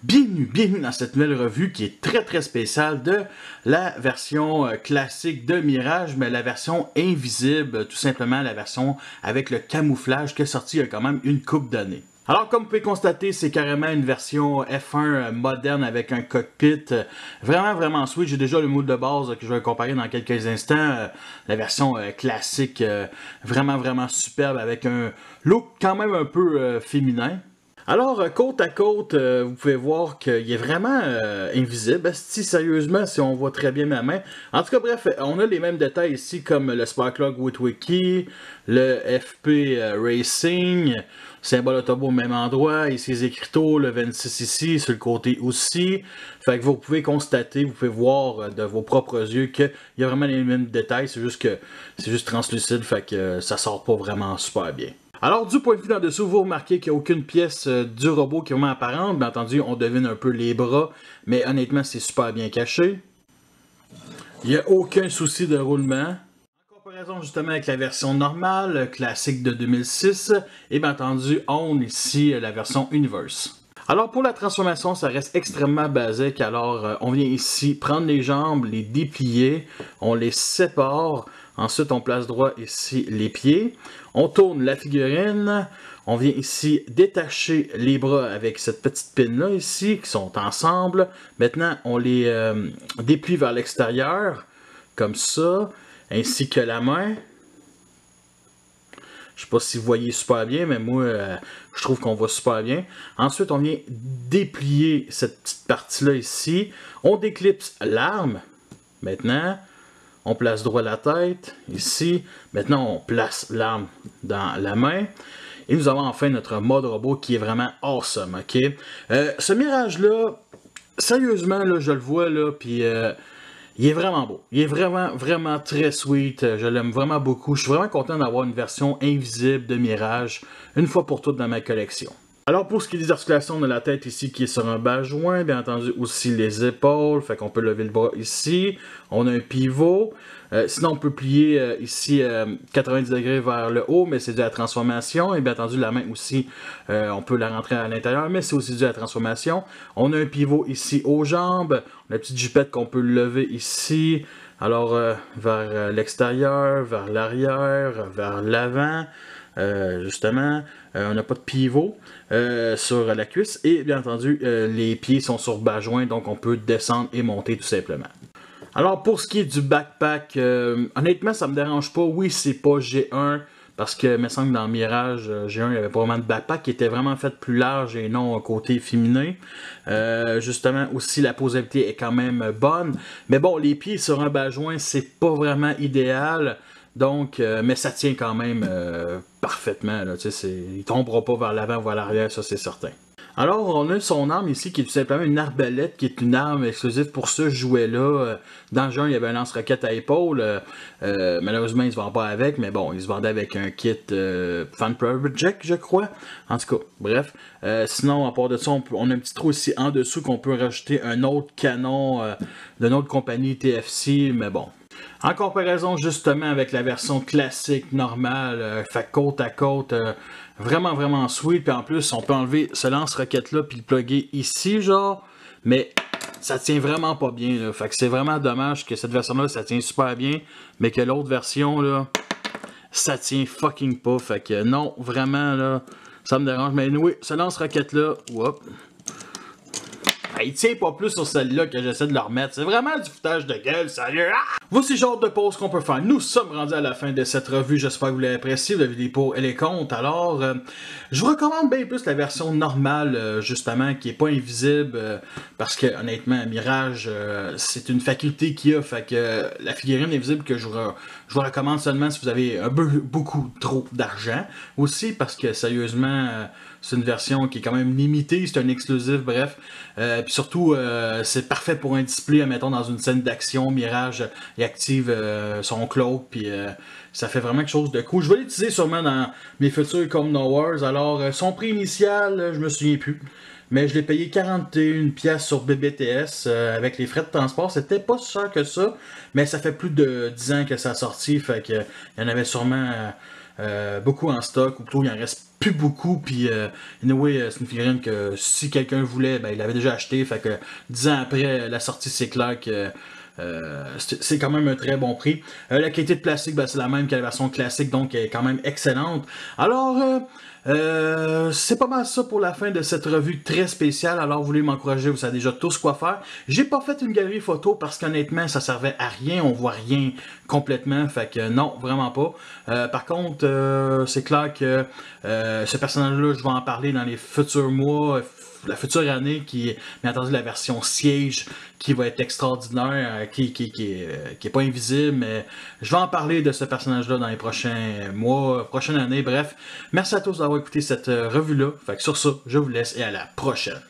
Bienvenue dans cette nouvelle revue qui est très spéciale de la version classique de Mirage, mais la version invisible, tout simplement la version avec le camouflage qui est sortie il y a quand même une couple d'années. Alors comme vous pouvez constater, c'est carrément une version F1 moderne avec un cockpit vraiment sweet. J'ai déjà le moule de base que je vais comparer dans quelques instants. La version classique vraiment superbe avec un look quand même un peu féminin. Alors, côte à côte, vous pouvez voir qu'il est vraiment invisible. Si sérieusement, si on voit très bien ma main. En tout cas, bref, on a les mêmes détails ici, comme le Sparklog Witwicky, le FP Racing, symbole Autobot au même endroit, ici les écriteaux, le 26 ici, sur le côté aussi. Fait que vous pouvez constater, vous pouvez voir de vos propres yeux qu'il y a vraiment les mêmes détails, c'est juste que c'est juste translucide, fait que ça sort pas vraiment super bien. Alors, du point de vue d'en dessous, vous remarquez qu'il n'y a aucune pièce du robot qui est vraiment apparente. Bien entendu, on devine un peu les bras, mais honnêtement, c'est super bien caché. Il n'y a aucun souci de roulement. En comparaison justement avec la version normale, classique de 2006, et bien entendu, on ici la version Universe. Alors pour la transformation, ça reste extrêmement basique. Alors on vient ici prendre les jambes, les déplier, on les sépare. Ensuite, on place droit ici les pieds. On tourne la figurine. On vient ici détacher les bras avec cette petite pine-là ici, qui sont ensemble. Maintenant, on les déplie vers l'extérieur, comme ça, ainsi que la main. Je ne sais pas si vous voyez super bien, mais moi, je trouve qu'on voit super bien. Ensuite, on vient déplier cette petite partie-là ici. On déclipse l'arme. Maintenant, on place droit la tête, ici. Maintenant, on place l'arme dans la main. Et nous avons enfin notre mode robot qui est vraiment awesome, ok? Ce Mirage-là, sérieusement, là, je le vois, là, puis il est vraiment beau. Il est vraiment très sweet. Je l'aime vraiment beaucoup. Je suis vraiment content d'avoir une version invisible de Mirage, une fois pour toutes dans ma collection. Alors pour ce qui est des articulations de la tête ici qui est sur un bas joint, bien entendu aussi les épaules, fait qu'on peut lever le bras ici, on a un pivot, sinon on peut plier ici 90 degrés vers le haut, mais c'est dû à la transformation, et bien entendu la main aussi, on peut la rentrer à l'intérieur, mais c'est aussi dû à la transformation. On a un pivot ici aux jambes, on a une petite jupette qu'on peut lever ici, alors vers l'extérieur, vers l'arrière, vers l'avant. Justement, on n'a pas de pivot sur la cuisse et bien entendu les pieds sont sur bas joint, donc on peut descendre et monter tout simplement. Alors pour ce qui est du backpack, honnêtement ça me dérange pas. Oui, c'est pas G1 parce que il me semble que dans Mirage G1 il n'y avait pas vraiment de backpack qui était vraiment fait plus large et non côté féminin. Justement aussi la posabilité est quand même bonne, mais bon, les pieds sur un bas joint c'est pas vraiment idéal. Donc, mais ça tient quand même parfaitement. Là, il ne tombera pas vers l'avant ou vers l'arrière, ça c'est certain. Alors, on a son arme ici qui est tout simplement une arbalète, qui est une arme exclusive pour ce jouet-là. Dans le jeu, il y avait un lance-roquette à épaule. Malheureusement, il ne se vend pas avec, mais bon, il se vendait avec un kit Fan Project, je crois. En tout cas, bref. Sinon, à part de ça, on a un petit trou ici en dessous qu'on peut rajouter un autre canon d'une autre compagnie TFC, mais bon. En comparaison justement avec la version classique normale, fait côte à côte, vraiment sweet. Puis en plus, on peut enlever ce lance-roquette là puis le plugger ici, genre. Mais ça tient vraiment pas bien. Là. Fait que c'est vraiment dommage que cette version-là, ça tient super bien. Mais que l'autre version, là, ça tient fucking pas. Fait que non, vraiment, là, ça me dérange. Mais oui, ce lance-roquette là, whoop. Il tient pas plus sur celle-là que j'essaie de le remettre. C'est vraiment du foutage de gueule, sérieux. Ah! Voici le genre de pause qu'on peut faire. Nous sommes rendus à la fin de cette revue. J'espère que vous l'avez apprécié. Vous avez les pour et les contre. Alors, je vous recommande bien plus la version normale, justement, qui est pas invisible. Parce que, honnêtement, Mirage, c'est une faculté qu'il a. Fait que la figurine invisible que je vous recommande seulement si vous avez beaucoup trop d'argent. Aussi, parce que, sérieusement... c'est une version qui est quand même limitée, c'est un exclusif, bref. Puis surtout, c'est parfait pour un display, mettons, dans une scène d'action. Mirage, il active son cloak, puis ça fait vraiment quelque chose de cool. Je vais l'utiliser sûrement dans mes futurs comme No Wars. Alors, son prix initial, je me souviens plus. Mais je l'ai payé 41$ sur BBTS avec les frais de transport. C'était pas si cher que ça, mais ça fait plus de 10 ans que ça a sorti. Fait que il y en avait sûrement beaucoup en stock, ou plutôt il en reste plus beaucoup, puis anyway, c'est une figurine que si quelqu'un voulait, ben, il l'avait déjà acheté, fait que 10 ans après la sortie, c'est clair que c'est quand même un très bon prix. La qualité de plastique, ben, c'est la même que la version classique, donc elle est quand même excellente. Alors, c'est pas mal ça pour la fin de cette revue très spéciale. Alors, vous voulez m'encourager, vous savez déjà tous quoi faire. J'ai pas fait une galerie photo parce qu'honnêtement, ça servait à rien. On voit rien complètement. Fait que non, vraiment pas. Par contre, c'est clair que ce personnage-là, je vais en parler dans les futurs mois, la future année, qui est bien entendu la version siège, qui va être extraordinaire, qui est pas invisible, mais je vais en parler de ce personnage-là dans les prochains mois, prochaine année, bref. Merci à tous d'avoir écouté cette revue-là. Fait que sur ça, je vous laisse et à la prochaine.